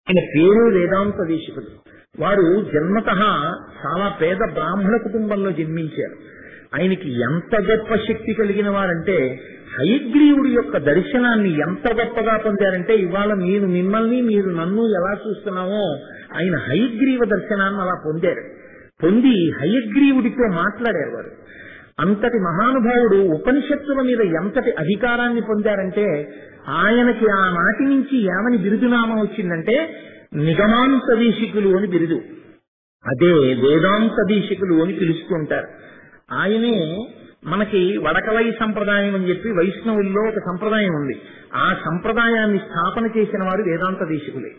ఆయన పేరు వేదాంత దేశికుడు. వారు జన్మతః చాలా పేద బ్రాహ్మణ కుటుంబంలో జన్మించారు. ఆయనకి ఎంత గొప్ప శక్తి కలిగిన వారంటే హయగ్రీవుడి యొక్క దర్శనాన్ని ఎంత గొప్పగా పొందారంటే ఇవాళ నేను మిమ్మల్ని మీరు నన్ను ఎలా చూస్తున్నామో ఆయన హయగ్రీవ దర్శనాన్ని అలా పొందారు. పొంది హయగ్రీవుడితో మాట్లాడారు వారు. అంతటి మహానుభావుడు ఉపనిషత్తుల మీద ఎంతటి అధికారాన్ని పొందారంటే ఆయనకి ఆనాటి నుంచి ఏమని బిరుదునామం వచ్చిందంటే నిగమాంత దేశికులు అని బిరుదు. అదే వేదాంత దేశికులు అని పిలుస్తుంటారు. ఆయనే మనకి వడకవై సంప్రదాయం అని చెప్పి వైష్ణవుల్లో ఒక సంప్రదాయం ఉంది. ఆ సంప్రదాయాన్ని స్థాపన చేసిన వారు వేదాంత దేశికులే.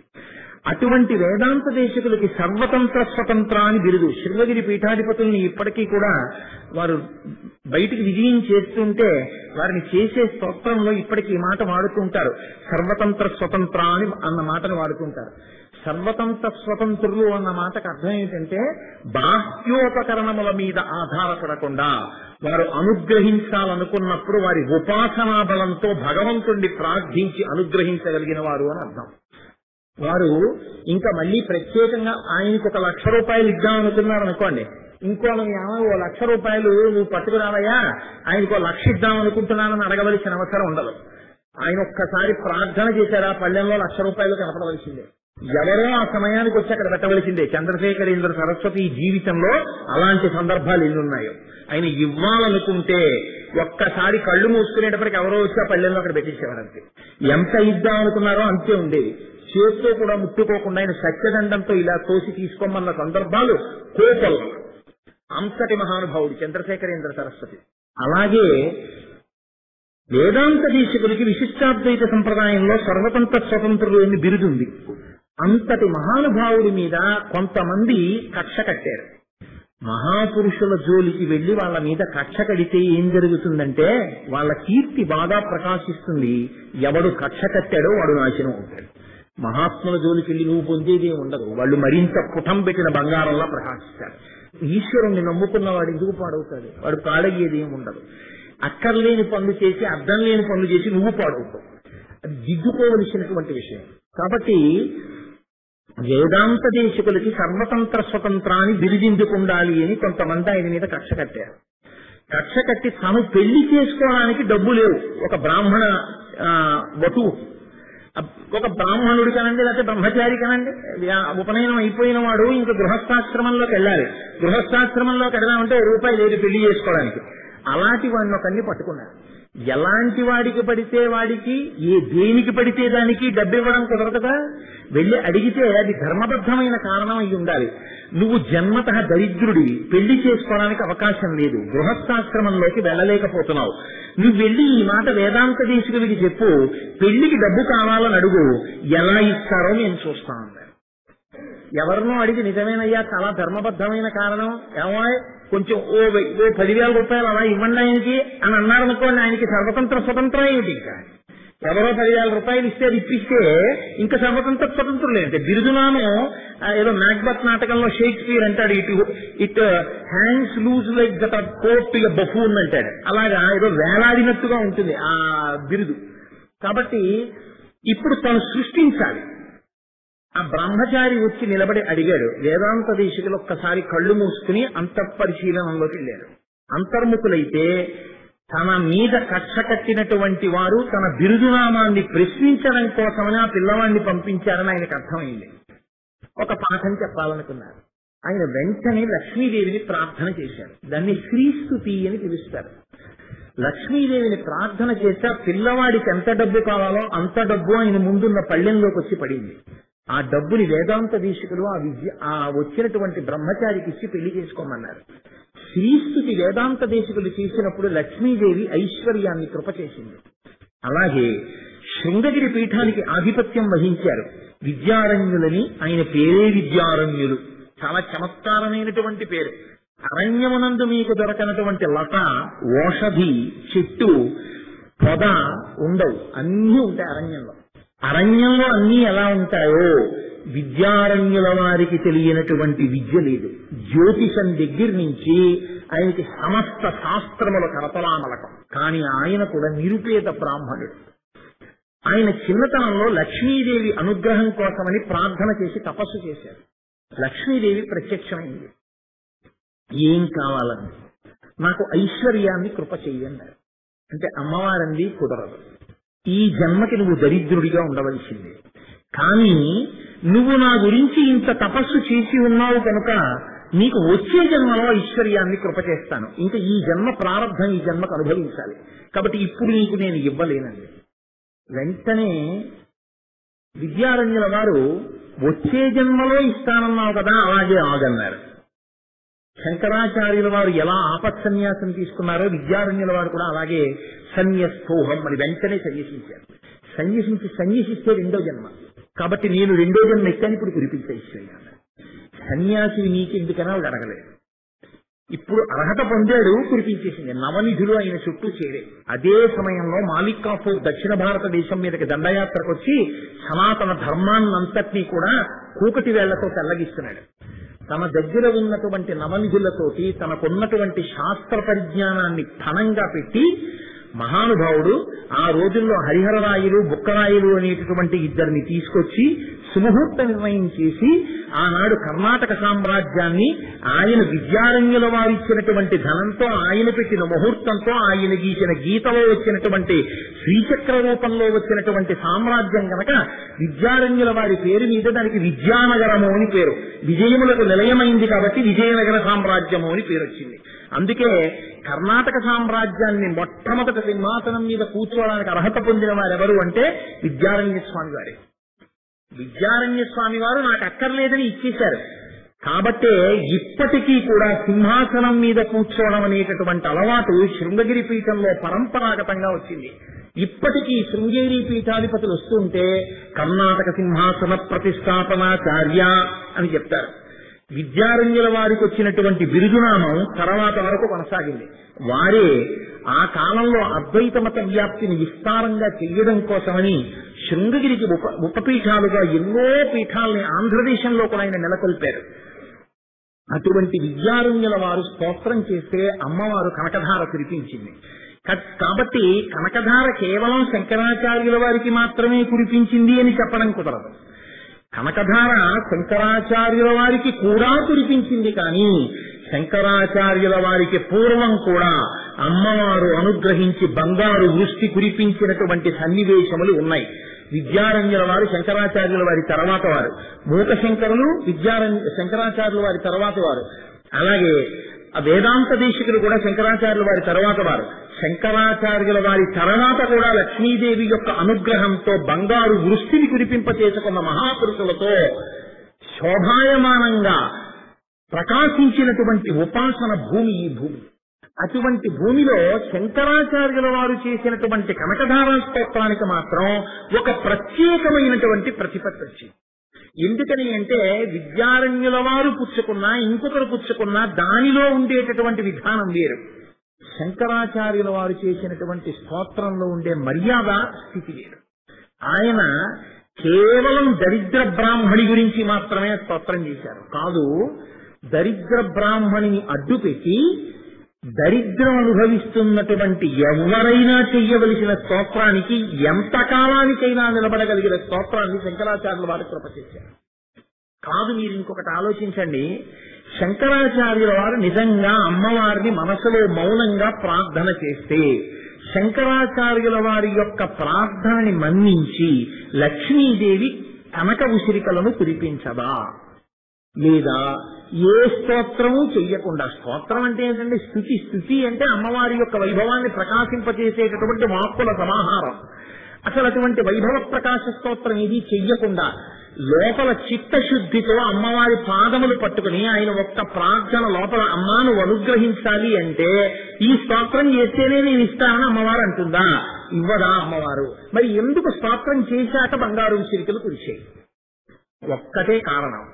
అటువంటి వేదాంత దేశికులకి సర్వతంత్ర స్వతంత్ర అని బిరుదు. శృంగగిరి పీఠాధిపతుల్ని ఇప్పటికీ కూడా వారు బయటికి విజయం చేస్తుంటే వారిని చేసే స్తోత్రంలో ఇప్పటికీ ఈ మాట వాడుతుంటారు. సర్వతంత్ర స్వతంత్ర అని అన్న మాటను వాడుతుంటారు. సర్వతంత్ర స్వతంత్రులు అన్న మాటకు అర్థం ఏంటంటే బాహ్యోపకరణముల మీద ఆధారపడకుండా వారు అనుగ్రహించాలనుకున్నప్పుడు వారి ఉపాసనా బలంతో భగవంతుణ్ణి ప్రార్థించి అనుగ్రహించగలిగిన వారు అని అర్థం. వారు ఇంకా మళ్ళీ ప్రత్యేకంగా ఆయనకు 1,00,000 రూపాయలు ఇద్దామనుకున్నారు అనుకోండి, ఇంకో ₹1,00,000 నువ్వు పట్టుకురావయ్యా ఆయనకు 1,00,000 ఇద్దామనుకుంటున్నానని అడగవలసిన అవసరం ఉండదు. ఆయన ఒక్కసారి ప్రార్థన చేశారా పళ్ళెంలో ₹1,00,000 కనపడవలసిందే. ఎవరో ఆ సమయానికి వచ్చి అక్కడ పెట్టవలసిందే. చంద్రశేఖరేంద్ర సరస్వతి జీవితంలో అలాంటి సందర్భాలు ఎన్నున్నాయో. ఆయన ఇవ్వాలనుకుంటే ఒక్కసారి కళ్ళు మూసుకునేటప్పటికి ఎవరో వచ్చి ఆ పళ్ళెంలో అక్కడ పెట్టేసేవారంతే. ఎంత ఇద్దాం అనుకున్నారో అంతే ఉండేది. చేతితో కూడా ముట్టుకోకుండా ఆయన సత్యదండంతో ఇలా తోసి తీసుకోమన్న సందర్భాలు కోపలు. అంతటి మహానుభావుడు చంద్రశేఖరేంద్ర సరస్వతి. అలాగే వేదాంత దేశకులకి విశిష్టాద్వైత సంప్రదాయంలో సర్వతంత్ర స్వతంత్రులు అని బిరుదుంది. అంతటి మహానుభావుడి మీద కొంతమంది కక్ష కట్టారు. మహాపురుషుల జోలికి వెళ్లి వాళ్ళ మీద కక్ష కడితే ఏం జరుగుతుందంటే వాళ్ళ కీర్తి బాగా ప్రకాశిస్తుంది. ఎవడు కక్ష కట్టాడో వాడు నాశనం అవుతాడు. మహాత్ముల జోలికి వెళ్ళి నువ్వు పొందేదే ఉండదు. వాళ్ళు మరింత పుటం పెట్టిన బంగారంలా ప్రకాశిస్తారు. ఈశ్వరుణ్ణి నమ్ముకున్న వాడు ఎందుకు పాడవుతాడు? వాడు పాడయ్యేది ఏమి ఉండదు. అక్కర్లేని పనులు చేసి అర్థం లేని పనులు చేసి నువ్వు పాడవుతావు. అది దిద్దుకోవలసినటువంటి విషయం. కాబట్టి వేదాంత దేశకులకి సర్వతంత్ర స్వతంత్రాన్ని బిరుదిందుకుండాలి అని కొంతమంది ఆయన మీద కక్ష కట్టారు. కక్ష కట్టి తను పెళ్లి చేసుకోవడానికి డబ్బు లేవు. ఒక బ్రాహ్మణ వటువు, ఒక బ్రాహ్మణుడి కనండి లేకపోతే బ్రహ్మచారి కనండి, ఉపనయనం అయిపోయిన వాడు ఇంకా గృహస్థాశ్రమంలోకి వెళ్ళాలి. గృహస్థాశ్రమంలోకి వెళ్దామంటే ₹1 లేదు పెళ్లి చేసుకోవడానికి. అలాంటి వాడిని ఒకరిని పట్టుకున్నారు. ఎలాంటి వాడికి పడితే వాడికి దేనికి పడితే దానికి డబ్బు ఇవ్వడం కుదరదుగా. వెళ్ళి అడిగితే అది ధర్మబద్ధమైన కారణం అయి ఉండాలి. నువ్వు జన్మతః దరిద్రుడి, పెళ్లి చేసుకోవడానికి అవకాశం లేదు, గృహస్థాశ్రమంలోకి వెళ్ళలేకపోతున్నావు. నువ్వు వెళ్ళి ఈ మాట వేదాంత దేశకుడికి చెప్పు, పెళ్లికి డబ్బు కావాలని అడుగు, ఎలా ఇస్తారో నేను చూస్తాను. ఎవరినో అడిగి నిజమేనయ్యా చాలా ధర్మబద్ధమైన కారణం, ఏమో కొంచెం ఓ ₹10,000 అలా ఇవ్వండి ఆయనకి అని అన్నారనుకోండి, ఆయనకి సర్వతంత్ర స్వతంత్రం ఏమిటి? ఇంకా ఎవరో ₹10,000 ఇస్తే అది ఇప్పిస్తే ఇంకా సర్వతంత్ర స్వతంత్రం లేదంటే బిరుదునామం. ఏదో మ్యాక్బెత్ నాటకంలో షేక్స్పియర్ అంటాడు, it hands loose like that of court to a buffoon అంటాడు. అలాగా ఏదో వేలాడినట్టుగా ఉంటుంది ఆ బిరుదు. కాబట్టి ఇప్పుడు తను సృష్టించాలి. ఆ బ్రహ్మచారి వచ్చి నిలబడి అడిగాడు. వేదాంత దేశకులు ఒక్కసారి కళ్ళు మూసుకుని అంతఃపరిశీలనంలోకి వెళ్ళారు. అంతర్ముఖులైతే తన మీద కక్ష కట్టినటువంటి వారు తన బిరుదునామాన్ని ప్రశ్నించడం కోసమని ఆ పిల్లవాడిని పంపించారని ఆయనకు అర్థమైంది. ఒక పాఠం చెప్పాలనుకున్నారు. ఆయన వెంటనే లక్ష్మీదేవిని ప్రార్థన చేశారు. దాన్ని శ్రీస్తుతి అని పిలుస్తారు. లక్ష్మీదేవిని ప్రార్థన చేస్తే పిల్లవాడికి ఎంత డబ్బు కావాలో అంత డబ్బు ఆయన ముందున్న పళ్ళెంలోకి వచ్చి పడింది. ఆ డబ్బుని వేదాంత దేశకులు ఆ వచ్చినటువంటి బ్రహ్మచారికి ఇచ్చి పెళ్లి చేసుకోమన్నారు. శ్రీస్తుతి వేదాంత దేశకులు చేసినప్పుడు లక్ష్మీదేవి ఐశ్వర్యాన్ని కృప చేసింది. అలాగే శృంగగిరి పీఠానికి ఆధిపత్యం వహించారు విద్యారణ్యులని. ఆయన పేరే విద్యారణ్యులు. చాలా చమత్కారమైనటువంటి పేరు. అరణ్యమునందు మీకు దొరకనటువంటి లత, ఓషధి, చెట్టు, పొద ఉండవు, అన్నీ ఉంటాయి అరణ్యంలో. అరణ్యంలో అన్నీ ఎలా ఉంటాయో విద్యారణ్యుల వారికి తెలియనటువంటి విద్య లేదు. జ్యోతిషం దగ్గర నుంచి ఆయనకి సమస్త శాస్త్రముల కరతలామలకం. కానీ ఆయన కూడా నిరుపేద బ్రాహ్మణుడు. ఆయన చిన్నతనంలో లక్ష్మీదేవి అనుగ్రహం కోసమని ప్రార్థన చేసి తపస్సు చేశారు. లక్ష్మీదేవి ప్రత్యక్షమైంది. ఏం కావాలని, నాకు ఐశ్వర్యాన్ని కృప చెయ్యన్నారు. అంటే అమ్మవారంది కుదరదు, ఈ జన్మకి నువ్వు దరిద్రుడిగా ఉండవలసిందే, కానీ నువ్వు నా గురించి ఇంత తపస్సు చేసి ఉన్నావు కనుక నీకు వచ్చే జన్మలో ఐశ్వర్యాన్ని కృప చేస్తాను. ఇంకా ఈ జన్మ ప్రారంభం ఈ జన్మకు అనుభవించాలి, కాబట్టి ఇప్పుడు నీకు నేను ఇవ్వలేనండి. వెంటనే విద్యారణ్యుల వారు వచ్చే జన్మలో ఇస్తానన్నావు కదా, అలాగే ఆగన్నారు. శంకరాచార్యుల వారు ఎలా ఆపత్సన్యాసం తీసుకున్నారో విద్యారణ్యుల వారు కూడా అలాగే సన్యస్తోహం అని వెంటనే సన్యసించారు. సన్యసిస్తే రెండో జన్మ, కాబట్టి నేను రెండో జన్మ ఎక్కాను, ఇప్పుడు కురిపించే ఐశ్వర్యాన్ని. సన్యాసి నీకెందుకని వాళ్ళు అడగలేదు. ఇప్పుడు అర్హత పొందాడు, కురిపించేసింది. నవనిధులు ఆయన చుట్టూ చేరే. అదే సమయంలో మాలిక్ కాఫూర్ దక్షిణ భారతదేశం మీదకి దండయాత్రకు వచ్చి సనాతన ధర్మాన్నంతటినీ కూడా కూకటి వేళ్లతో తెల్లగిస్తున్నాడు. తన దగ్గర ఉన్నటువంటి నవనిధులతోటి తనకున్నటువంటి శాస్త్ర పరిజ్ఞానాన్ని ధనంగా పెట్టి మహానుభావుడు ఆ రోజుల్లో హరిహరరాయులు బుక్కరాయులు అనేటటువంటి ఇద్దరిని తీసుకొచ్చి సుముహూర్త నిర్ణయం చేసి ఆనాడు కర్ణాటక సామ్రాజ్యాన్ని ఆయన విద్యారణ్యుల వారిచ్చినటువంటి ధనంతో, ఆయన పెట్టిన ముహూర్తంతో, ఆయన గీసిన గీతలో వచ్చినటువంటి శ్రీచక్ర రూపంలో వచ్చినటువంటి సామ్రాజ్యం గనక విద్యారణ్యుల వారి పేరు మీద దానికి విద్యానగరము అని పేరు. విజయములకు నిలయమైంది కాబట్టి విజయనగర సామ్రాజ్యము అని పేరు వచ్చింది. అందుకే కర్ణాటక సామ్రాజ్యాన్ని మొట్టమొదటి సింహాసనం మీద కూర్చోవడానికి అర్హత పొందిన వారెవరు అంటే విద్యారణ్య స్వామి వారే. విద్యారణ్య స్వామి వారు నాకు అక్కర్లేదని ఇచ్చేశారు. కాబట్టే ఇప్పటికీ కూడా సింహాసనం మీద కూర్చోవడం అనేటటువంటి అలవాటు శృంగగిరి పీఠంలో పరంపరాగతంగా వచ్చింది. ఇప్పటికీ శృంగేరి పీఠాధిపతులు వస్తుంటే కర్ణాటక సింహాసన ప్రతిష్టాపనాచార్య అని చెప్తారు. విద్యారణ్యుల వారికి వచ్చినటువంటి బిరుదునామం తర్వాత వరకు కొనసాగింది. వారే ఆ కాలంలో అద్వైత మత వ్యాప్తిని విస్తారంగా చెయ్యడం కోసమని శృంగగిరికి ఉపపీఠాలుగా ఎన్నో పీఠాలని ఆంధ్రదేశంలో కూడా ఆయన నెలకొల్పారు. అటువంటి విద్యారణ్యుల వారు స్తోత్రం చేస్తే అమ్మవారు కనకధార కురిపించింది. కాబట్టి కనకధార కేవలం శంకరాచార్యుల వారికి మాత్రమే కురిపించింది అని చెప్పడం కుదరదు. కనకధార శంకరాచార్యుల వారికి కూడా కురిపించింది, కానీ శంకరాచార్యుల వారికి పూర్వం కూడా అమ్మవారు అనుగ్రహించి బంగారు వృష్టి కురిపించినటువంటి సన్నివేశములు ఉన్నాయి. విద్యారణ్యుల వారు శంకరాచార్యుల వారి తర్వాత వారు, మూకశంకరులు శంకరాచార్యుల వారి తర్వాత వారు, అలాగే వేదాంత దేశికులు కూడా శంకరాచార్యుల వారి తర్వాత వారు. శంకరాచార్యుల వారి తర్వాత కూడా లక్ష్మీదేవి యొక్క అనుగ్రహంతో బంగారు వృష్టిని కురిపింపచేసుకున్న మహాపురుషులతో శోభాయమానంగా ప్రకాశించినటువంటి ఉపాసన భూమి ఈ భూమి. అటువంటి భూమిలో శంకరాచార్యుల వారు చేసినటువంటి కనకధార స్తోత్రానికి మాత్రం ఒక ప్రత్యేకమైనటువంటి ప్రతిపత్తి వచ్చింది. ఎందుకని అంటే విద్యారణ్యుల వారు పుచ్చుకున్నా ఇంకొకరు పుచ్చుకున్నా దానిలో ఉండేటటువంటి విధానం వేరు. శంకరాచార్యుల వారు చేసినటువంటి స్తోత్రంలో ఉండే మర్యాద స్థితి వేరు. ఆయన కేవలం దరిద్ర బ్రాహ్మణి గురించి మాత్రమే స్తోత్రం చేశారు కాదు, దరిద్ర బ్రాహ్మణిని అడ్డుపెట్టి దరిద్రం అనుభవిస్తున్నటువంటి ఎవరైనా చెయ్యవలసిన స్తోత్రానికి ఎంత కాలానికైనా నిలబడగలిగిన స్తోత్రాన్ని శంకరాచార్యుల వారు కృప చేశారు. కాదు, మీరు ఇంకొకటి ఆలోచించండి. శంకరాచార్యుల వారు నిజంగా అమ్మవారిని మనసులో మౌనంగా ప్రార్థన చేస్తే శంకరాచార్యుల వారి యొక్క ప్రార్థనని మన్నించి లక్ష్మీదేవి కనక ఉసిరికలను కురిపించదా? లేదా ఏ స్తోత్రము చెయ్యకుండా, స్తోత్రం అంటే ఏంటంటే స్తుతి, స్తుతి అంటే అమ్మవారి యొక్క వైభవాన్ని ప్రకాశింపచేసేటటువంటి వాక్కుల సమాహారం. అసలు అటువంటి వైభవ ప్రకాశ స్తోత్రం ఇది చెయ్యకుండా లోపల చిత్తశుద్ధితో అమ్మవారి పాదములు పట్టుకుని ఆయన ఒక్క ప్రార్థన లోపల అమ్మాను అనుగ్రహించాలి అంటే ఈ స్తోత్రం చేస్తేనే నేను ఇస్తానని అమ్మవారు అంటుందా? ఇవ్వదా అమ్మవారు? మరి ఎందుకు స్తోత్రం చేశాక బంగారు ఉసిరికలు కురిశాయి? ఒక్కటే కారణం,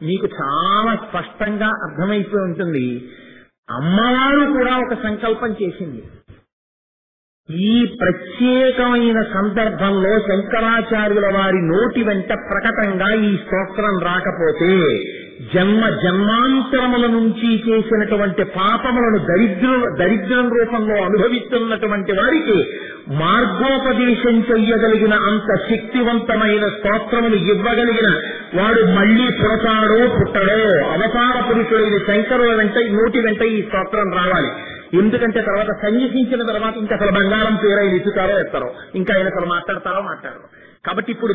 మీకు చాలా స్పష్టంగా అర్థమైపోయి ఉంటుంది. అమ్మవారు కూడా ఒక సంకల్పం చేసింది. ఈ ప్రత్యేకమైన సందర్భంలో శంకరాచార్యుల వారి నోటి వెంట ప్రకటంగా ఈ స్తోత్రం రాకపోతే జన్మ జన్మాంతరముల నుంచి చేసినటువంటి పాపములను దరిద్రం రూపంలో అనుభవిస్తున్నటువంటి వారికి మార్గోపదేశం చెయ్యగలిగిన అంత శక్తివంతమైన స్తోత్రములు ఇవ్వగలిగిన వాడు మళ్లీ పుట్టడో అవతార పురుషుడైన శంకరుల వెంట నోటి వెంట ఈ స్తోత్రం రావాలి. ఎందుకంటే తర్వాత సన్యసించిన తర్వాత ఇంకా అసలు బంగారం పేరైన ఇచ్చుతారో ఎత్తారో, ఇంకా ఆయన అసలు మాట్లాడరు. కాబట్టి ఇప్పుడు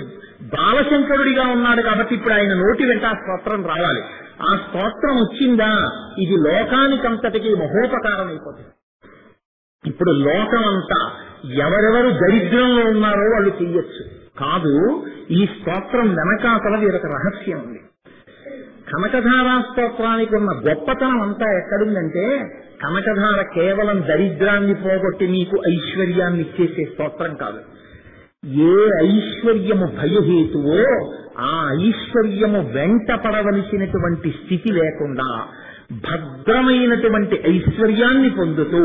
బాలశంకరుడిగా ఉన్నాడు కాబట్టి ఇప్పుడు ఆయన నోటి వెంట ఆ స్తోత్రం రావాలి. ఆ స్తోత్రం వచ్చిందా ఇది లోకానికంతటికి మహోపకారం అయిపోతుంది. ఇప్పుడు లోకమంతా ఎవరెవరు దరిద్రంలో ఉన్నారో వాళ్ళు చెయ్యొచ్చు. కాదు, ఈ స్తోత్రం వెనకాతల వీరొక రహస్యం ఉంది. కనకధారా స్తోత్రానికి ఉన్న గొప్పతనం అంతా ఎక్కడుందంటే, కనకధార కేవలం దరిద్రాన్ని పోగొట్టి నీకు ఐశ్వర్యాన్ని ఇచ్చేసే స్తోత్రం కాదు. ఏ ఐశ్వర్యము భయహేతువో ఆ ఐశ్వర్యము వెంట పడవలసినటువంటి స్థితి లేకుండా భద్రమైనటువంటి ఐశ్వర్యాన్ని పొందుతూ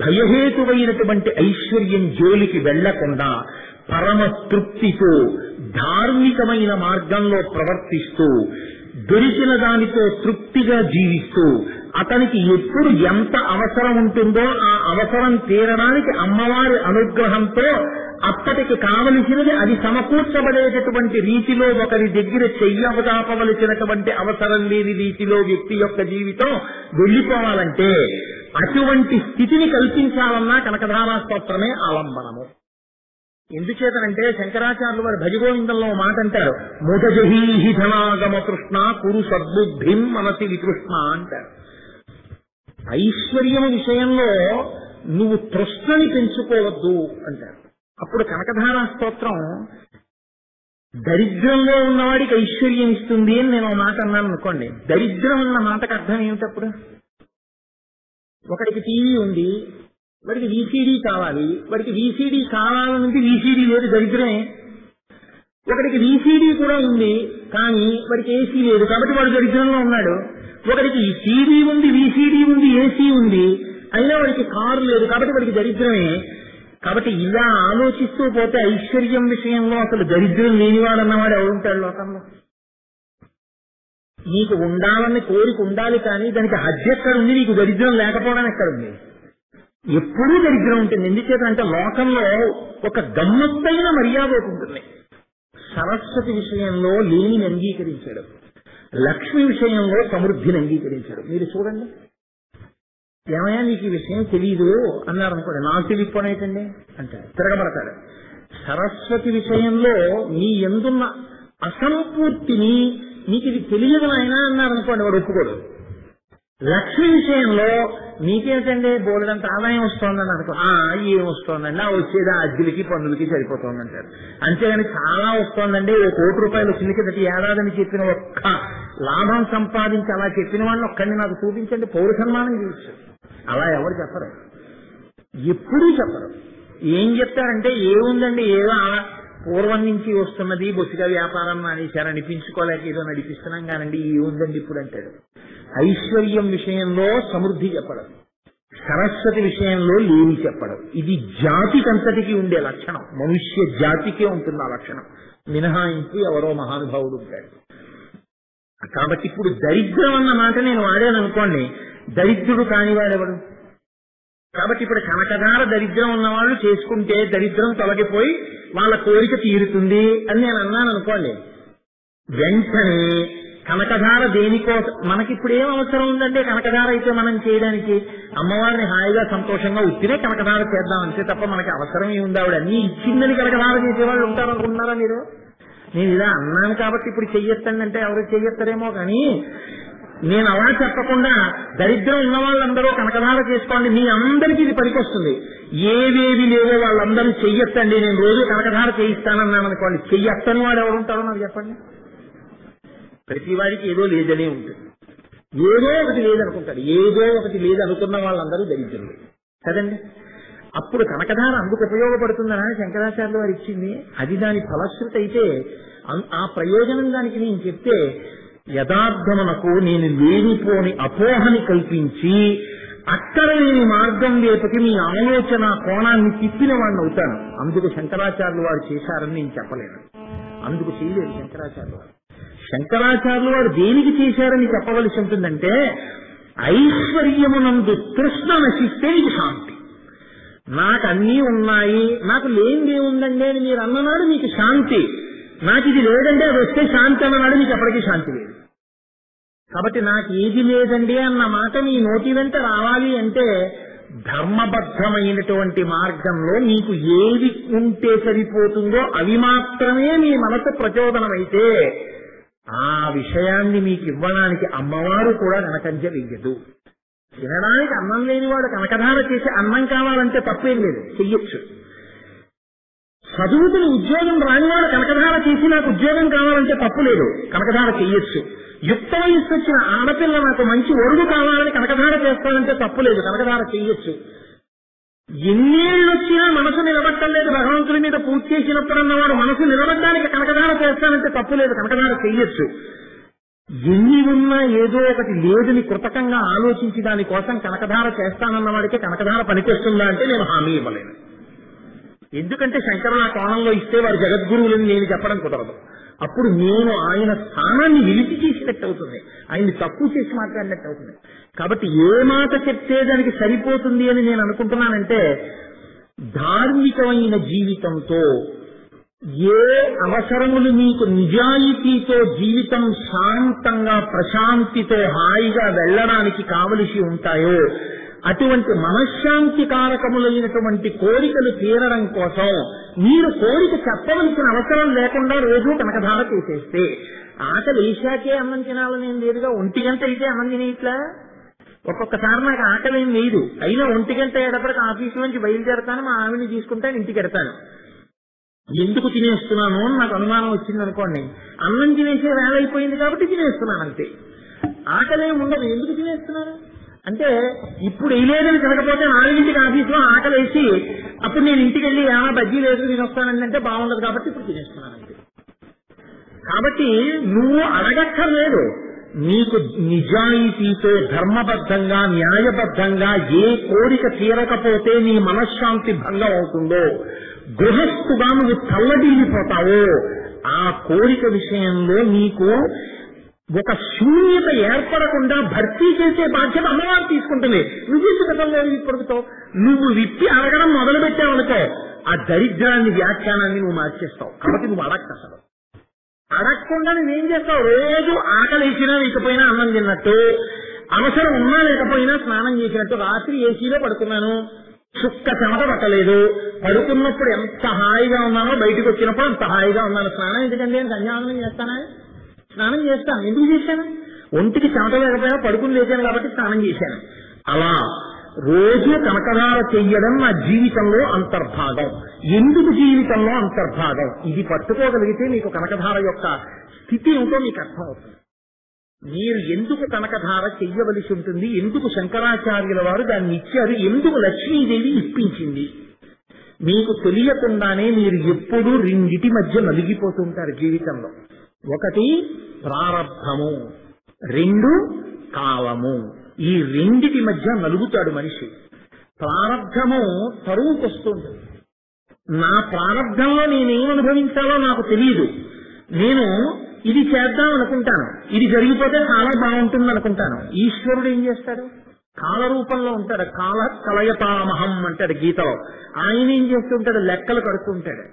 భయహేతువైనటువంటి ఐశ్వర్యం జోలికి వెళ్లకుండా పరమ తృప్తితో ధార్మికమైన మార్గంలో ప్రవర్తిస్తూ దొరికిన దానితో తృప్తిగా జీవిస్తూ అతనికి ఎప్పుడు ఎంత అవసరం ఉంటుందో ఆ అవసరం తీరడానికి అమ్మవారి అనుగ్రహంతో అప్పటికి కావలసినది అది సమకూర్చబడేటటువంటి రీతిలో ఒకరి దగ్గర చెయ్యవదాపవలసినటువంటి అవసరం లేని రీతిలో వ్యక్తి యొక్క జీవితం వెళ్లిపోవాలంటే అటువంటి స్థితిని కల్పించాలన్నా కనకధారా స్తోత్రమే ఆలంబనము. ఎందుచేతనంటే శంకరాచార్యులు వారు భజగోవిందంలో మాట అంటారు, ముదజహీహి ధనాగమ కృష్ణ కురు సద్బుద్ధిం మనసి వికృష్ణ అంటారు. ఐశ్వర్యం విషయంలో నువ్వు తృష్ణని పెంచుకోవద్దు అంటారు. అప్పుడు కనకధారా స్తోత్రం దరిద్రంలో ఉన్నవాడికి ఐశ్వర్యం ఇస్తుంది అని నేను మాట అన్నాను అనుకోండి. దరిద్రం అన్న మాటకు అర్థం ఏమిటప్పుడు? ఒకడికి టీవీ ఉంది, వాడికి వీసీడీ కావాలి, వాడికి వీసీడీ కావాలనుంది వీసీడీ లేదు, దరిద్రమే. ఒకడికి వీసీడీ కూడా ఉంది కానీ వాడికి ఏసీ లేదు కాబట్టి వాడు దరిద్రంలో ఉన్నాడు. ఒకడికి టీవీ ఉంది, వీసీడీ ఉంది, ఏసీ ఉంది, అయినా వాడికి కారు లేదు కాబట్టి వాడికి దరిద్రమే. కాబట్టి ఇలా ఆలోచిస్తూ పోతే ఐశ్వర్యం విషయంలో అసలు దరిద్రం లేనివాడన్నవాడు ఎవరుంటాడు లోకంలో? నీకు ఉండాలని కోరిక ఉండాలి కానీ దానికి హద్దు ఎక్కడుంది? నీకు దరిద్రం లేకపోవడం ఎక్కడుంది? ఎప్పుడూ దరిద్రం ఉంటుంది. ఎందుచేతంటే లోకంలో ఒక గమ్మత్తైన మర్యాద ఉంటుంది. సరస్వతి విషయంలో లేనిని అంగీకరించాడు, లక్ష్మి విషయంలో సమృద్ధిని అంగీకరించాడు. మీరు చూడండి, ఏమయ్యా నీకు ఈ విషయం తెలీదు అన్నారనుకోండి, నాకు తెలియకపోనేటండి అంటాడు, తిరగబడతాడు. సరస్వతి విషయంలో నీ ఎందున్న అసంపూర్తిని నీకు ఇది తెలియదు నాయన అన్నారనుకోండి, వాడు ఒప్పుకోడు. లక్ష్మి విషయంలో నీకేమిటండి బోలెడంత ఆదాయం వస్తోందని అనుకో, ఏం వస్తోందండి, వచ్చేది అద్దెలకి పన్నులకి సరిపోతుందంటారు. అంతేగాని చాలా వస్తోందండి, ఓ ₹1,00,00,000 వచ్చింది కిందటి ఏడాదని చెప్పిన ఒక్క లాభం సంపాదించి అలా చెప్పిన వాడిని ఒక్కడిని నాకు చూపించండి, పౌర సన్మానం చేయొచ్చు. అలా ఎవరు చెప్పరు, ఎప్పుడూ చెప్పరు. ఏం చెప్తారంటే ఏముందండి, ఏదో పూర్వం నుంచి వస్తున్నది బొత్తిగా వ్యాపారం మానేశారు అనిపించుకోలేక ఏదో నడిపిస్తున్నాం కానండి ఏముందండి ఇప్పుడు అంటాడు. ఐశ్వర్యం విషయంలో సమృద్ధి చెప్పడం, సరస్వతి విషయంలో లేని చెప్పడం, ఇది జాతికంతటికి ఉండే లక్షణం. మనుష్య జాతికే ఉంటుంది ఆ లక్షణం, మినహాయింపు ఎవరో మహానుభావుడు ఉంటాడు. కాబట్టి ఇప్పుడు దరిద్రం అన్న మాట నేను వాడాను అనుకోండి, దరిద్రుడు కానివాడెవడు? కాబట్టి ఇప్పుడు కనకధార దరిద్రం ఉన్నవాళ్ళు చేసుకుంటే దరిద్రం తొలగిపోయి వాళ్ళ కోరిక తీరుతుంది అని నేను అన్నాను అనుకోండి, వెంటనే కనకధార దేనికోసం మనకిప్పుడు ఏం అవసరం ఉందంటే కనకధార అయితే మనం చేయడానికి అమ్మవారిని హాయిగా సంతోషంగా ఉత్తినే కనకధార చేద్దాం అంతే తప్ప మనకి అవసరం ఏముంది? ఆవిడ అన్ని ఇచ్చిందని కనకధార చేసేవాళ్ళు ఉంటారనుకుంటున్నారా మీరు? నేను ఇలా అన్నాను కాబట్టి ఇప్పుడు చెయ్యొచ్చండి అంటే ఎవరు చెయ్యొస్తారేమో, కానీ నేను అలా చెప్పకుండా దరిద్రం ఉన్న వాళ్ళందరూ కనకధార చేసుకోండి, మీ అందరికీ ఇది పనికొస్తుంది. ఏవేవి లేవో వాళ్ళందరూ చెయ్యొచ్చండి, నేను రోజు కనకధార చేయిస్తానన్నాను అనుకోండి, చెయ్యొచ్చని వాడు ఎవరుంటారో నాకు చెప్పండి. ప్రతి వాడికి ఏదో లేదనే ఉంటుంది, ఏదో ఒకటి లేదనుకుంటాడు, ఏదో ఒకటి లేదనుకున్న వాళ్ళందరూ దరిద్రులు కదండి. అప్పుడు కనకధార అందుకు ఉపయోగపడుతుందని శంకరాచార్యులు వారు ఇచ్చింది, అది దాని ఫలశ్రుతి అయితే ఆ ప్రయోజనం దానికి నేను చెప్తే యథార్థమునకు నేను లేనిపోని అపోహని కల్పించి అక్కడ లేని మార్గం వైపుకి మీ ఆలోచన కోణాన్ని తిప్పిన వాడిని అవుతాను. అందుకు శంకరాచార్యులు వారు చేశారని నేను చెప్పలేను, అందుకు చేయలేదు శంకరాచార్యులు వారు. శంకరాచార్యులు వారు దేనికి చేశారని చెప్పవలసి ఉంటుందంటే, ఐశ్వర్యమునందు తృష్ణ నశిస్తే నీకు శాంతి. నాకు అన్నీ ఉన్నాయి, నాకు లేనిదే ఉందండి అని మీరు అన్ననాడు మీకు శాంతి. నాకు ఇది లేదంటే అది వస్తే శాంతి అన్ననాడు మీకు ఎప్పటికీ శాంతి లేదు. కాబట్టి నాకు ఏది లేదండి అన్న మాట మీ నోటి వెంట రావాలి అంటే ధర్మబద్ధమైనటువంటి మార్గంలో మీకు ఏది ఉంటే సరిపోతుందో అవి మాత్రమే మీ మనసు ప్రచోదనమైతే ఆ విషయాన్ని మీకు ఇవ్వడానికి అమ్మవారు కూడా వెనకంజ వెయ్యదు. తినడానికి అన్నం లేనివాడు కనకధార చేసి అన్నం కావాలంటే తప్పేం లేదు, చెయ్యొచ్చు. చదువుతున్న ఉద్యోగం రానివాడు కనకధార చేసి నాకు ఉద్యోగం కావాలంటే తప్పు లేదు, కనకధార చెయ్యొచ్చు. యుక్త వయస్సు వచ్చిన ఆడపిల్ల నాకు మంచి ఒరుగు కావాలని కనకధార చేస్తానంటే తప్పు లేదు, కనకధార చెయ్యొచ్చు. ఎన్నేళ్ళు వచ్చినా మనసు నిలబట్టలేదు, భగవంతుడి మీద పూజ చేసినప్పుడు అన్నవాడు మనసు నిలబడ్డానికి కనకధార చేస్తానంటే తప్పు లేదు, కనకధార చెయ్యొచ్చు. ఎన్ని ఉన్నా ఏదో ఒకటి లేదని కృతకంగా ఆలోచించి దానికోసం కనకధార చేస్తానన్న వాడికి కనకధార పనికొస్తుందా అంటే నేను హామీ ఇవ్వలేను. ఎందుకంటే శంకరుల కోణంలో ఇస్తే వారు జగద్గురువులని నేను చెప్పడం కుదరదు. అప్పుడు నేను ఆయన స్థానాన్ని విలిచి చేసినట్టు అవుతుంది, ఆయన్ని తక్కువ చేసి మాట్లాడినట్టు అవుతుంది. కాబట్టి ఏ మాట చెప్తే దానికి సరిపోతుంది అని నేను అనుకుంటున్నానంటే, ధార్మికమైన జీవితంతో ఏ అవసరములు మీకు నిజాయితీతో జీవితం శాంతంగా ప్రశాంతితో హాయిగా వెళ్ళడానికి కావలసి ఉంటాయో అటువంటి మనశ్శాంతి కారకములైనటువంటి కోరికలు తీరడం కోసం మీరు కోరిక చెప్పవలసిన అవసరం లేకుండా రోజు కనకధార చేసేస్తే, ఆకలి వేశాకే అన్నం తినాలని ఏం లేదుగా, 1 గంట అయితే అన్నం తినేట్లా. ఒక్కొక్కసారి నాకు ఆకలి ఏం లేదు, అయినా 1 గంట అయ్యేటప్పటికి ఆఫీసు నుంచి బయలుదేరతాను, మా ఆవిని తీసుకుంటాను, ఇంటికి ఎడతాను. ఎందుకు తినేస్తున్నాను అని నాకు అనుమానం వచ్చింది అనుకోండి, అన్నం తినేసే వేళ అయిపోయింది కాబట్టి తినేస్తున్నాను అంతే. ఆకలి ఉండదు, ఎందుకు తినేస్తున్నాను అంటే ఇప్పుడు వేయలేదని తినకపోతే 4ంటికి ఆఫీసులో ఆకలి వేసి అప్పుడు నేను ఇంటికి వెళ్ళి ఏమైనా బజ్జీ లేదు తినొస్తానంటే బాగుండదు కాబట్టి ఇప్పుడు తినేస్తున్నానంతే. కాబట్టి నువ్వు అడగక్కర్లేదు, నీకు నిజాయితీతో ధర్మబద్ధంగా న్యాయబద్ధంగా ఏ కోరిక తీరకపోతే నీ మనశ్శాంతి భంగం అవుతుందో, గృహస్థుగా నువ్వు తల్లడిల్లిపోతావో ఆ కోరిక విషయంలో నీకు ఒక శూన్యత ఏర్పడకుండా భర్తీ చేసే బాధ్యత అమ్మవారు తీసుకుంటుంది. నువ్వు గతంలో ఇప్పుడుతో నువ్వు విప్పి అడగడం మొదలు పెట్టావనుకో ఆ దరిద్రాన్ని వ్యాఖ్యానాన్ని నువ్వు మార్చేస్తావు. కాబట్టి నువ్వు అడగకసలు అడగకుండా నువ్వేం చేస్తావు, రోజు ఆకలి వేసినా లేకపోయినా అన్నం తిన్నట్టు, అవసరం ఉన్నా లేకపోయినా స్నానం చేసినట్టు. రాత్రి ఏసీలో పడుకున్నాను, చుక్క చెమట పట్టలేదు, పడుకున్నప్పుడు ఎంత హాయిగా ఉన్నానో బయటకు వచ్చినప్పుడు అంత హాయిగా ఉన్నాను. స్నానం ఎందుకంటే నేను సంధ్యావందనం చేస్తానా, స్నానం చేస్తాను. ఎందుకు చేశాను, ఒంటికి చెమట లేకపోయినా పడుకుని లేచాను కాబట్టి స్నానం చేశాను. అలా రోజు కనకధార చెయ్యడం నా జీవితంలో అంతర్భాగం. ఎందుకు జీవితంలో అంతర్భాగం, ఇది పట్టుకోగలిగితే మీకు కనకధార యొక్క స్థితి ఏమిటో మీకు అర్థమవుతుంది. మీరు ఎందుకు కనకధార చెయ్యవలసి ఉంటుంది, ఎందుకు శంకరాచార్యుల వారు దాన్ని ఇచ్చారు, ఎందుకు లక్ష్మీదేవి ఇప్పించింది, మీకు తెలియకుండానే మీరు ఎప్పుడూ 2 మధ్య నలిగిపోతుంటారు జీవితంలో. 1 ప్రారబ్ధము, 2 కాలము. ఈ 2 మధ్య నలుగుతాడు మనిషి. ప్రారబ్ధము తరువుకొస్తుంది. నా ప్రారబ్ధంలో నేనేం అనుభవించాలో నాకు తెలియదు, నేను ఇది చేద్దాం అనుకుంటాను, ఇది జరిగిపోతే చాలా బాగుంటుంది అనుకుంటాను. ఈశ్వరుడు ఏం చేస్తాడు, కాల రూపంలో ఉంటాడు. కాల కలయతామహం అంటాడు గీతలో. ఆయన ఏం చేస్తుంటాడు, లెక్కలు కడుతుంటాడు.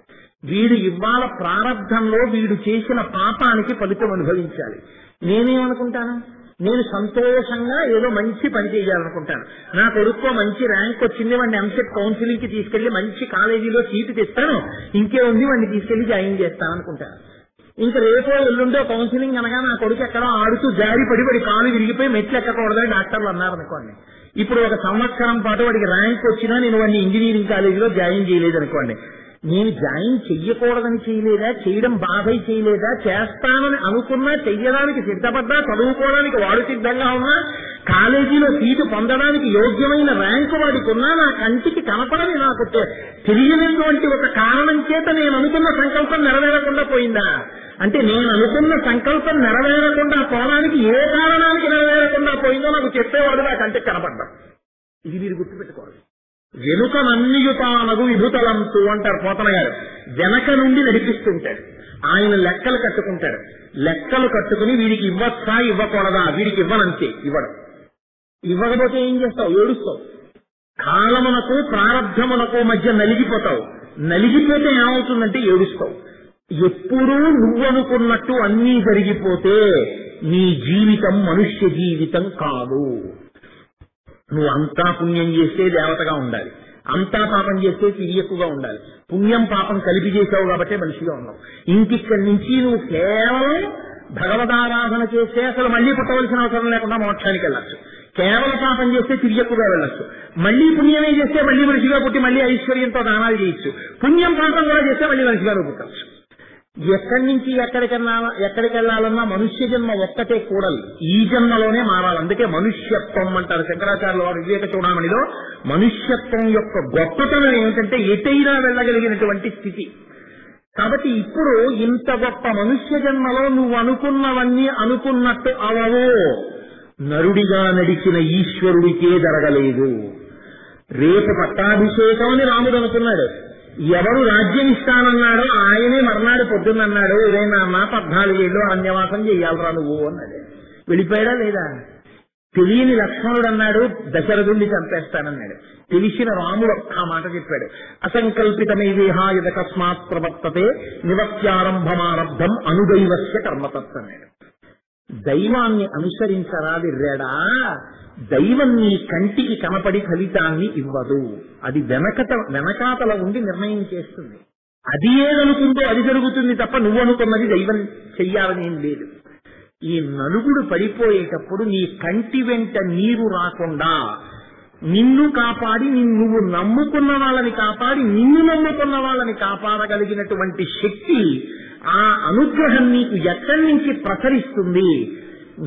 వీడు ఇవాళ ప్రారబ్ధంలో వీడు చేసిన పాపానికి ఫలితం అనుభవించాలి. నేనేమనుకుంటాను, నేను సంతోషంగా ఏదో మంచి పని చేయాలనుకుంటాను. నా కొడుకు మంచి ర్యాంక్ వచ్చింది, వాడిని ఎంసెట్ కౌన్సిలింగ్ కి తీసుకెళ్లి మంచి కాలేజీలో సీటు తెస్తాను, ఇంకే ఉంది వాడిని తీసుకెళ్లి జాయిన్ చేస్తాను అనుకుంటాను. ఇంకా రేపో ఎల్లుండో కౌన్సిలింగ్ అనగా నా కొడుకు ఎక్కడో ఆడుతూ జారి పడి కాలు విరిగిపోయి మెట్లు ఎక్కకూడదని డాక్టర్లు అన్నారనుకోండి. ఇప్పుడు 1 సంవత్సరం పాటు వాడికి ర్యాంక్ వచ్చినా నేను వాడిని ఇంజనీరింగ్ కాలేజీలో జాయిన్ చేయలేదనుకోండి. నేను జాయిన్ చెయ్యకూడదని చేయలేదా, చేయడం బాధై చేయలేదా, చేస్తానని అనుకున్నా, చెయ్యడానికి సిద్ధపడ్డా, చదువుకోవడానికి వాడు సిద్ధంగా ఉన్నా, కాలేజీలో సీటు పొందడానికి యోగ్యమైన ర్యాంకు వాడికి ఉన్నా, నా కంటికి కనపడని నాకు తెలియనటువంటి ఒక కారణం చేత నేను అనుకున్న సంకల్పం నెరవేరకుండా పోయిందా అంటే, నేను అనుకున్న సంకల్పం నెరవేరకుండా పోవడానికి ఏ కారణానికి నెరవేరకుండా పోయిందో నాకు చెప్పేవాడు నా కంటికి కనపడ్డా. ఇది మీరు గుర్తుపెట్టుకోవాలి. వెనుక నన్నియుతానగు విభుతలంతు అంటారు పోతన గారు. వెనక నుండి నడిపిస్తుంటాడు. ఆయన లెక్కలు కట్టుకుంటాడు. లెక్కలు కట్టుకుని వీడికి ఇవ్వచ్చా ఇవ్వకూడదా, వీడికి ఇవ్వనంతే, ఇవ్వడం. ఇవ్వకపోతే ఏం చేస్తావు? ఏడుస్తావు. కాలమునకు ప్రారంధమునకు మధ్య నలిగిపోతావు. నలిగిపోతే ఏమవుతుందంటే ఏడుస్తావు. ఎప్పుడూ నువ్వనుకున్నట్టు అన్నీ జరిగిపోతే నీ జీవితం మనుష్య జీవితం కాదు. నువ్వు అంతా పుణ్యం చేస్తే దేవతగా ఉండాలి, అంతా పాపం చేస్తే తిరియక్కుగా ఉండాలి. పుణ్యం పాపం కలిపి చేసావు కాబట్టి మనిషిగా ఉన్నావు. ఇంకిక్కడి నుంచి నువ్వు కేవలం భగవదారాధన చేస్తే అసలు మళ్లీ పుట్టవలసిన అవసరం లేకుండా మోక్షానికి వెళ్ళచ్చు. కేవలం పాపం చేస్తే తిరియక్కుగా వెళ్ళచ్చు. మళ్లీ పుణ్యమే చేస్తే మళ్లీ మనిషిగా పుట్టి మళ్లీ ఐశ్వర్యంతో దానాలు చేయొచ్చు. పుణ్యం పాపం కూడా చేస్తే మళ్లీ మనిషిగా పుట్టచ్చు. ఎక్కడి నుంచి ఎక్కడికి వెళ్ళాలన్నా మనుష్య జన్మ ఒక్కటే కూడలి, ఈ జన్మలోనే మారాలి. అందుకే మనుష్యత్వం అంటారు శంకరాచార్యుల వారు వివేక చూడమణిలో. మనుష్యత్వం యొక్క గొప్పతనం ఏమిటంటే ఎటైనా వెళ్ళగలిగినటువంటి స్థితి. కాబట్టి ఇప్పుడు ఇంత గొప్ప మనుష్య జన్మలో నువ్వు అనుకున్నవన్నీ అనుకున్నట్టు అవవో. నరుడిగా నడిచిన ఈశ్వరుడికే జరగలేదు. రేపు పట్టాభిషేకం అని రాముడు అనుకున్నాడు. ఎవరు రాజ్యం ఇస్తానన్నాడో ఆయనే మర్నాడు పొద్దున్నన్నాడు, ఏదైనా నా 14 ఏళ్ళు అరణ్యవాసం చెయ్యాలరా నువ్వు అన్నాడు. వెళ్ళిపోయాడా లేదా? తెలియని లక్ష్మణుడు అన్నాడు దశరథుణ్ణి చంపేస్తానన్నాడు. తెలిసిన రాముడు ఆ మాట చెప్పాడు, అసంకల్పితమైవేహా యదకస్మాత్ ప్రవర్తతే నివత్యారంభమారబ్ధం అనుదైవస్య కర్మతత్ అన్నాడు. దైవాన్ని అనుసరించరాది రెడా, దైవం నీ కంటికి కనపడి ఫలితాన్ని ఇవ్వదు. అది వెనకాతల ఉండి నిర్ణయం చేస్తుంది. అది ఏదనుకుందో అది జరుగుతుంది తప్ప నువ్వు అనుకున్నది దైవం చెయ్యాలని ఏం లేదు. ఈ నలుగుడు పడిపోయేటప్పుడు నీ కంటి వెంట నీరు రాకుండా నిన్ను కాపాడి నువ్వు నమ్ముకున్న వాళ్ళని కాపాడి నిన్ను నమ్ముకున్న వాళ్ళని కాపాడగలిగినటువంటి శక్తి, ఆ అనుగ్రహం నీకు ఎక్కడి నుంచి ప్రసరిస్తుంది?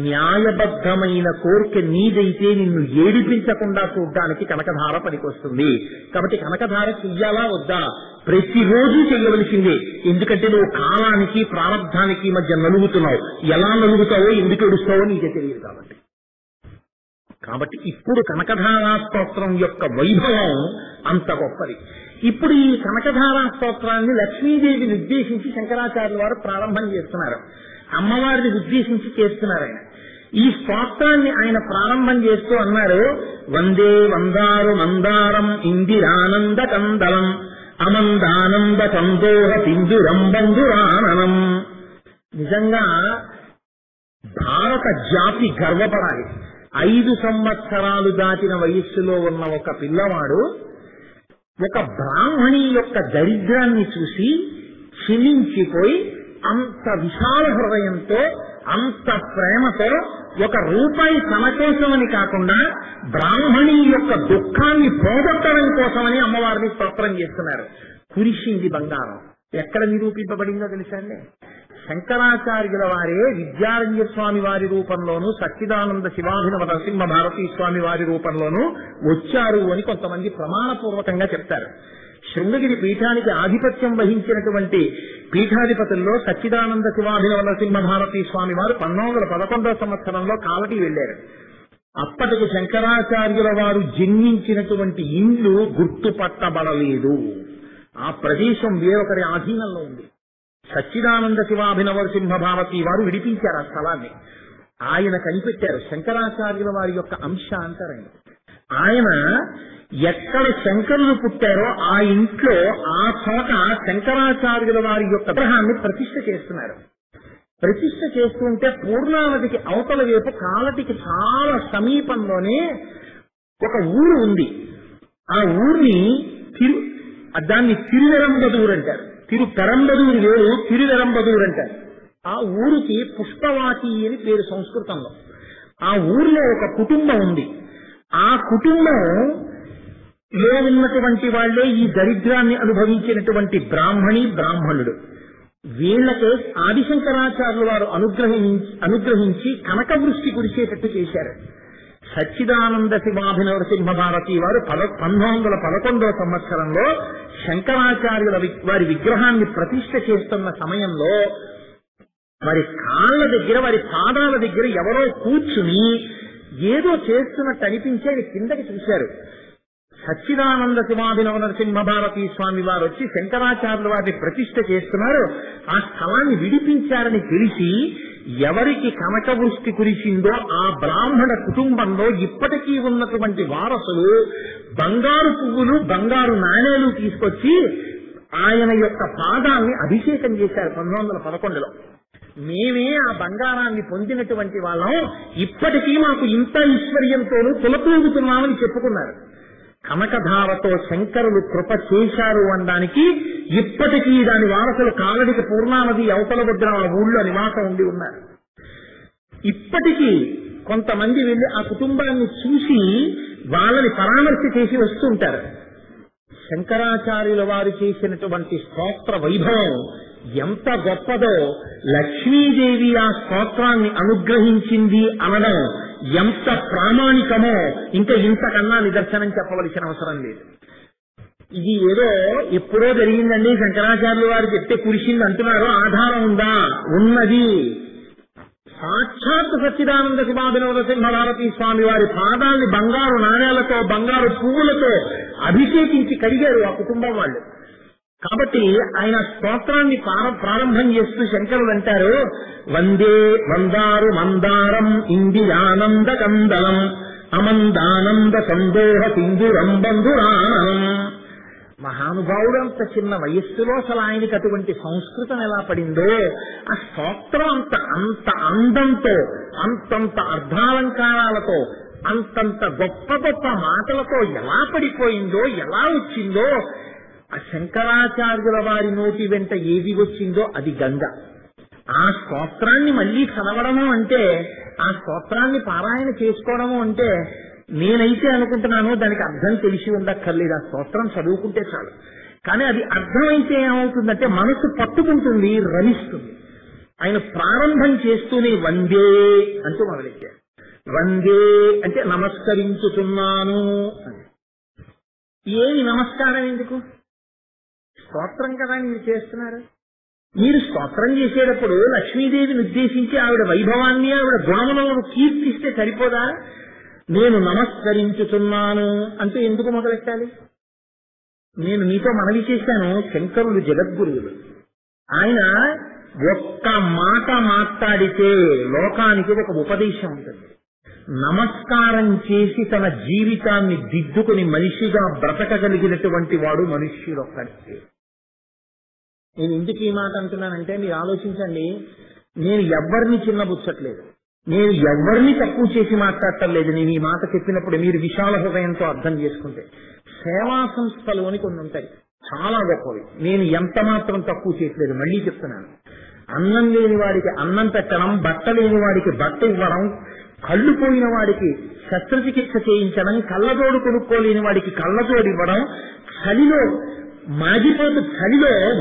న్యాయబద్ధమైన కోరిక నీదైతే నిన్ను ఏడిపించకుండా చూడ్డానికి కనకధార పనికొస్తుంది. కాబట్టి కనకధార చెయ్యాలా వద్దా? ప్రతిరోజు చెయ్యవలసిందే. ఎందుకంటే నువ్వు కాలానికి ప్రారంధానికి మధ్య నలుగుతున్నావు. ఎలా నలుగుతావో ఎందుకు ఏడుస్తావో నీకే తెలియదు. కాబట్టి ఇప్పుడు కనకధారా స్తోత్రం యొక్క వైభవం అంత గొప్పది. ఇప్పుడు ఈ కనకధారా స్తోత్రాన్ని లక్ష్మీదేవిని ఉద్దేశించి శంకరాచార్యుల వారు ప్రారంభం చేస్తున్నారు. అమ్మవారిని ఉద్దేశించి చేస్తున్నారు. ఆయన ఈ స్తోత్రాన్ని ఆయన ప్రారంభం చేస్తూ అన్నారు, వందే వందారు మందారం ఇందిరానంద కందలం అమందానంద కందోహ పిందురం బంధురాననం. నిజంగా భారత జాతి గర్వపడాలి. 5 సంవత్సరాలు దాటిన వయస్సులో ఉన్న ఒక పిల్లవాడు ఒక బ్రాహ్మణి యొక్క దరిద్రాన్ని చూసి క్షమించిపోయి అంత విశాల హృదయంతో అంత ప్రేమతో ₹1 తన కోసమని కాకుండా బ్రాహ్మణి యొక్క దుఃఖాన్ని పోగొట్టడం కోసమని అమ్మవారిని స్తోత్రం చేస్తున్నారు. కురిసింది బంగారం. ఎక్కడ నిరూపింపబడిందో తెలుసండి? శంకరాచార్యుల వారే విద్యారణ్య స్వామి వారి రూపంలోనూ సచ్చిదానంద శివాభినవ నరసింహ భారతీ స్వామి వారి రూపంలోనూ వచ్చారు అని కొంతమంది ప్రమాణపూర్వకంగా చెప్తారు. శృంగగిరి పీఠానికి ఆధిపత్యం వహించినటువంటి పీఠాధిపతుల్లో సచ్చిదానంద శివాభినవ నరసింహ భారతీ స్వామి వారు 1911వ సంవత్సరంలో కాలటి వెళ్లారు. అప్పటికి శంకరాచార్యుల వారు జన్మించినటువంటి ఇండ్లు గుర్తుపట్టబడలేదు. ఆ ప్రదేశం వేరొకరి ఆధీనంలో ఉంది. సచ్చిదానంద శివాభినవ సింహ భారతీ వారు విడిపించారు ఆ స్థలాన్ని. ఆయన కనిపెట్టారు. శంకరాచార్యుల వారి యొక్క అంశ అంటారు. ఆయన ఎక్కడ శంకరులు పుట్టారో ఆ ఇంట్లో ఆ చోట శంకరాచార్యుల వారి యొక్క విగ్రహాన్ని ప్రతిష్ఠ చేస్తున్నారు. ప్రతిష్ఠ చేస్తుంటే పూర్ణానదికి అవతల వైపు కాలటికి చాలా సమీపంలోనే ఒక ఊరు ఉంది. ఆ ఊరిని దాన్ని తిరువెరంబదూరు అంటారు. తిరుపెరంబదూరు వేరు, తిరువెరంబదూరు అంటారు. ఆ ఊరికి పుష్పవాటి అని పేరు సంస్కృతంలో. ఆ ఊరిలో ఒక కుటుంబం ఉంది. ఆ కుటుంబంలో ఉన్నటువంటి వాళ్లే ఈ దరిద్రాన్ని అనుభవించినటువంటి బ్రాహ్మణుడు. వీళ్లకే ఆదిశంకరాచార్యుల వారు అనుగ్రహించి కనకవృష్టి కురిసేటట్టు చేశారు. సచ్చిదానంద శివాభినవ సింహ భారతీ వారు 1911వ సంవత్సరంలో శంకరాచార్యుల వారి విగ్రహాన్ని ప్రతిష్ఠ చేస్తున్న సమయంలో వారి కాళ్ళ దగ్గర, వారి పాదాల దగ్గర ఎవరో కూర్చుని ఏదో చేస్తున్నట్టు అనిపించి ఆయన కిందకి చూశారు. సచ్చిదానంద శివాభినవ నరసింహ భారతీ స్వామి వారు వచ్చి శంకరాచార్యుల వారిని ప్రతిష్ఠ చేస్తున్నారు. ఆ స్థలాన్ని విడిపించారని తెలిసి ఎవరికి కనకవృష్టి కురిసిందో ఆ బ్రాహ్మణ కుటుంబంలో ఇప్పటికీ ఉన్నటువంటి వారసులు బంగారు పువ్వులు బంగారు నాణేలు తీసుకొచ్చి ఆయన యొక్క పాదాన్ని అభిషేకం చేశారు 1911లో. మేమే ఆ బంగారాన్ని పొందినటువంటి వాళ్ళం, ఇప్పటికీ మాకు ఇంత ఐశ్వర్యంతోనూ కులతూగుతున్నామని చెప్పుకున్నారు. కనకధారతో శంకరులు కృప చేశారు అనడానికి ఇప్పటికీ దాని వారసులు కాలడికి పూర్ణానది అవతల వద్ద ఆ ఊళ్ళో నివాసం ఉండి ఉన్నారు. ఇప్పటికీ కొంతమంది వెళ్లి ఆ కుటుంబాన్ని చూసి వాళ్ళని పరామర్శ చేసి వస్తుంటారు. శంకరాచార్యుల వారు చేసినటువంటి స్తోత్ర వైభవం ఎంత గొప్పదో, లక్ష్మీదేవి ఆ స్తోత్రాన్ని అనుగ్రహించింది అనడం ఎంత ప్రామాణికమో ఇంకా ఇంతకన్నా నిదర్శనం చెప్పవలసిన అవసరం లేదు. ఇది ఏదో ఎప్పుడో జరిగిందండి శంకరాచార్యుల వారు చెప్తే కురిసింది అంటున్నారు, ఆధారం ఉందా? ఉన్నది. సాక్షాత్ సచ్చిదానంద శివాభినవ నరసింహ భారతీ స్వామి వారి పాదాల్ని బంగారు నాణేలతో బంగారు పువ్వులతో అభిషేకించి కడిగారు ఆ కుటుంబం వాళ్ళు. కాబట్టి ఆయన స్తోత్రాన్ని ప్రారంభం చేస్తూ శంకరులు అంటారు, వందే వందారు మందారం ఇందిరానంద కందలం అమందానంద సందోహ సింధురం బంధురానం. మహానుభావుడు అంత చిన్న వయస్సులో అసలు ఆయనకి అటువంటి సంస్కృతం ఎలా పడిందో, ఆ స్తోత్రం అంత అందంతో అంతంత అర్ధాలంకారాలతో అంతంత గొప్ప గొప్ప మాటలతో ఎలా పడిపోయిందో, ఎలా వచ్చిందో, ఆ శంకరాచార్యుల వారి నోటి వెంట ఏది వచ్చిందో అది గంగ. ఆ స్తోత్రాన్ని మళ్లీ చదవడము అంటే, ఆ స్తోత్రాన్ని పారాయణ చేసుకోవడము అంటే, నేనైతే అనుకుంటున్నాను దానికి అర్థం తెలిసి ఉండక్కర్లేదు, ఆ స్తోత్రం చదువుకుంటే చాలు. కానీ అది అర్థమైతే ఏమవుతుందంటే మనసు పట్టుకుంటుంది, రమిస్తుంది. ఆయన ప్రారంభం చేస్తూనే వందే అంటూ మొదలెట్టారు. వందే అంటే నమస్కరించుతున్నాను అని. ఏమి నమస్కారం ఎందుకు? స్తోత్రం కదా మీరు చేస్తున్నారు. మీరు స్తోత్రం చేసేటప్పుడు లక్ష్మీదేవిని ఉద్దేశించి ఆవిడ వైభవాన్ని ఆవిడ గుణములను కీర్తిస్తే సరిపోదా? నేను నమస్కరించుతున్నాను అంటూ ఎందుకు మొదలెట్టాలి? నేను మీతో మనవి చేశాను, శంకరులు జగద్గురువులు. ఆయన ఒక్క మాట మాట్లాడితే లోకానికి ఒక ఉపదేశం ఉంటుంది. నమస్కారం చేసి తన జీవితాన్ని దిద్దుకుని మనిషిగా బ్రతకగలిగినటువంటి వాడు మనుష్యుడొక్కడికే. నేను ఎందుకు ఈ మాట అంటున్నానంటే మీరు ఆలోచించండి, నేను ఎవరిని చిన్నబుచ్చట్లేదు, నేను ఎవరిని తక్కువ చేసి మాట్లాడటం లేదు. నేను ఈ మాట చెప్పినప్పుడు మీరు విశాల హృదయంతో అర్థం చేసుకుంటే, సేవా సంస్థలు అని కొన్ని ఉంటాయి చాలా గొప్పవి, నేను ఎంత మాత్రం తక్కువ చేయట్లేదు. మళ్లీ చెప్తున్నాను, అన్నం లేని వాడికి అన్నం పెట్టడం, బట్ట లేని వాడికి బట్ట ఇవ్వడం, కళ్ళు పోయిన వాడికి శస్త్రచికిత్స చేయించడం, కళ్ళజోడు కొనుక్కోలేని వాడికి కళ్ళజోడు ఇవ్వడం, చలిలో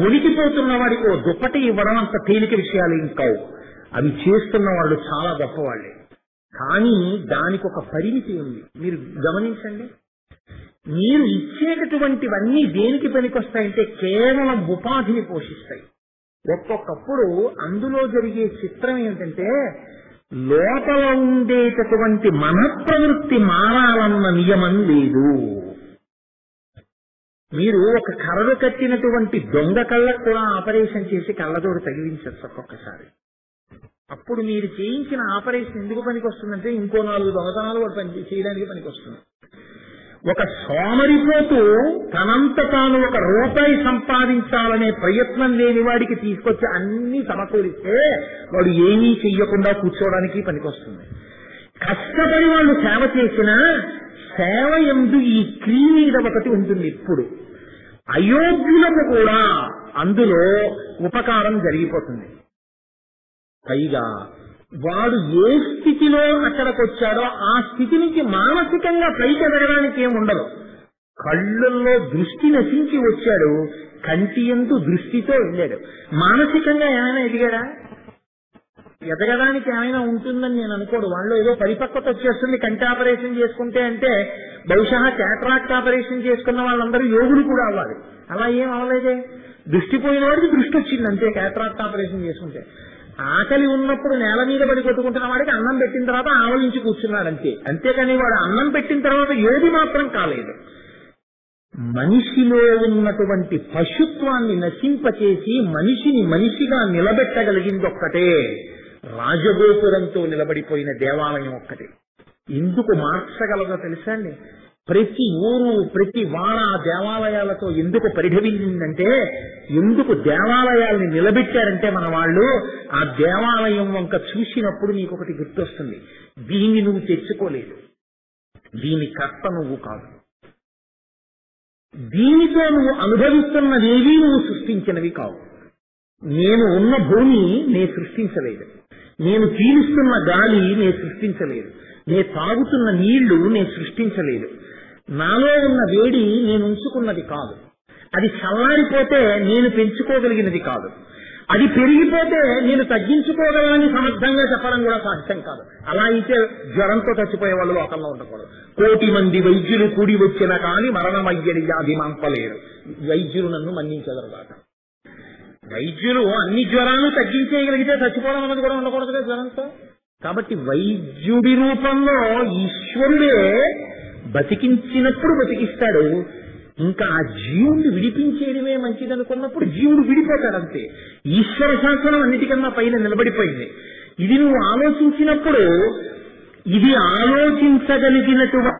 ఉనికిపోతున్న వాడికి ఓ దుప్పటి ఇవ్వడం అంత తేలిక విషయాలు ఇంకావు. అవి చేస్తున్న వాళ్ళు చాలా గొప్పవాళ్లే. కానీ దానికి ఒక పరిమితి ఉంది. మీరు గమనించండి, మీరు ఇచ్చేటటువంటివన్నీ దేనికి పనికొస్తాయంటే కేవలం ఉపాధిని పోషిస్తాయి. ఒక్కొక్కప్పుడు అందులో జరిగే చిత్రం ఏంటంటే, లోపల ఉండేటటువంటి మనఃప్రవృత్తి మారాలన్న నియమం లేదు. మీరు ఒక కర్ర కట్టినటువంటి దొంగ కళ్ళకు కూడా ఆపరేషన్ చేసి కళ్ళతోడు తగిలించచ్చు ఒక్కొక్కసారి. అప్పుడు మీరు చేయించిన ఆపరేషన్ ఎందుకు పనికి వస్తుందంటే ఇంకో 4 దొంగతనాలు కూడా చేయడానికి పనికి వస్తుంది. ఒక సోమరిపోతూ తనంత తాను ఒక రూపాయి సంపాదించాలనే ప్రయత్నం లేని వాడికి తీసుకొచ్చి అన్ని సమకూరిస్తే వాడు ఏమీ చెయ్యకుండా కూర్చోవడానికి పనికొస్తుంది. కష్టపడి వాళ్ళు సేవ చేసినా సేవ యందు ఈ క్రీమీద ఒకటి ఉంటుంది. ఇప్పుడు అయోగ్యులకు కూడా అందులో ఉపకారం జరిగిపోతుంది. పైగా వాడు ఏ స్థితిలో అక్కడికి వచ్చాడో ఆ స్థితి నుంచి మానసికంగా పైకి ఎదగడానికి ఏముండదు. కళ్ళల్లో దృష్టి నశించి వచ్చాడు, కంటి యందు దృష్టితో వెళ్ళాడు. మానసికంగా ఏమైనా ఎదిగాడా? ఎదగడానికి ఏమైనా ఉంటుందని నేను అనుకోడు. వాళ్ళు ఏదో పరిపక్వత వచ్చేస్తుంది కంటి ఆపరేషన్ చేసుకుంటే అంటే, బహుశా క్యాటరాక్ట్ ఆపరేషన్ చేసుకున్న వాళ్ళందరూ యోగులు కూడా అవ్వాలి. అలా ఏం అవ్వలేదే. దృష్టి పోయిన వాడికి దృష్టి వచ్చింది అంతే క్యాటరాక్ట్ ఆపరేషన్ చేసుకుంటే. ఆకలి ఉన్నప్పుడు నేల మీద పడి కొట్టుకుంటున్న వాడికి అన్నం పెట్టిన తర్వాత ఆవలించి కూర్చున్నాడు అంతే. అంతేకాని వాడు అన్నం పెట్టిన తర్వాత ఏది మాత్రం కాలేదు. మనిషిలో ఉన్నటువంటి పశుత్వాన్ని నశింపచేసి మనిషిని మనిషిగా నిలబెట్టగలిగింది ఒక్కటే, రాజగోపురంతో నిలబడిపోయిన దేవాలయం ఒక్కటే. ఎందుకు మార్చగలదో తెలుసా అండి? ప్రతి ఊరు ప్రతి వాడ దేవాలయాలతో ఎందుకు పరిఢవిల్లిందంటే, ఎందుకు దేవాలయాల్ని నిలబెట్టారంటే మన వాళ్ళు, ఆ దేవాలయం వంక చూసినప్పుడు నీకు ఒకటి గుర్తొస్తుంది, దీన్ని నువ్వు తెచ్చుకోలేదు, దీని కర్త నువ్వు కాదు, దీనితో నువ్వు అనుభవిస్తున్నదేవి నువ్వు సృష్టించినవి కావు. నేను ఉన్న భూమి నేను సృష్టించలేదు, నేను పీలుస్తున్న గాలి నేను సృష్టించలేదు, నేను తాగుతున్న నీళ్లు నేను సృష్టించలేదు, నాలో ఉన్న వేడి నేను ఉంచుకున్నది కాదు, అది చల్లారిపోతే నేను పెంచుకోగలిగినది కాదు, అది పెరిగిపోతే నేను తగ్గించుకోగలనని సమర్థంగా చెప్పడం కూడా సాధ్యం కాదు. అలా అయితే జ్వరంతో చచ్చిపోయే వాళ్ళు లోకంలో ఉండకూడదు. 1,000,000 మంది వైద్యులు కూడి వచ్చినా కానీ మరణమయ్యడి వ్యాధి మంపలేరు, వైద్యులు నన్ను మన్నించెదరు కాక. వైద్యులు అన్ని జ్వరాలు తగ్గించేయగలిగితే చచ్చిపోవడం అన్నది కూడా ఉండకూడదు కదా జ్వరంతో. కాబట్టి వైద్యుడి రూపంలో ఈశ్వరుడే బతికించినప్పుడు బతికిస్తాడు. ఇంకా ఆ జీవుడిని విడిపించేయడమే మంచిదనుకున్నప్పుడు జీవుడు విడిపోతాడంతే. ఈశ్వర శాసనం అన్నిటికన్నా పైన నిలబడిపోయింది. ఇది నువ్వు ఆలోచించినప్పుడు ఇది ఆలోచించగలిగినటువంటి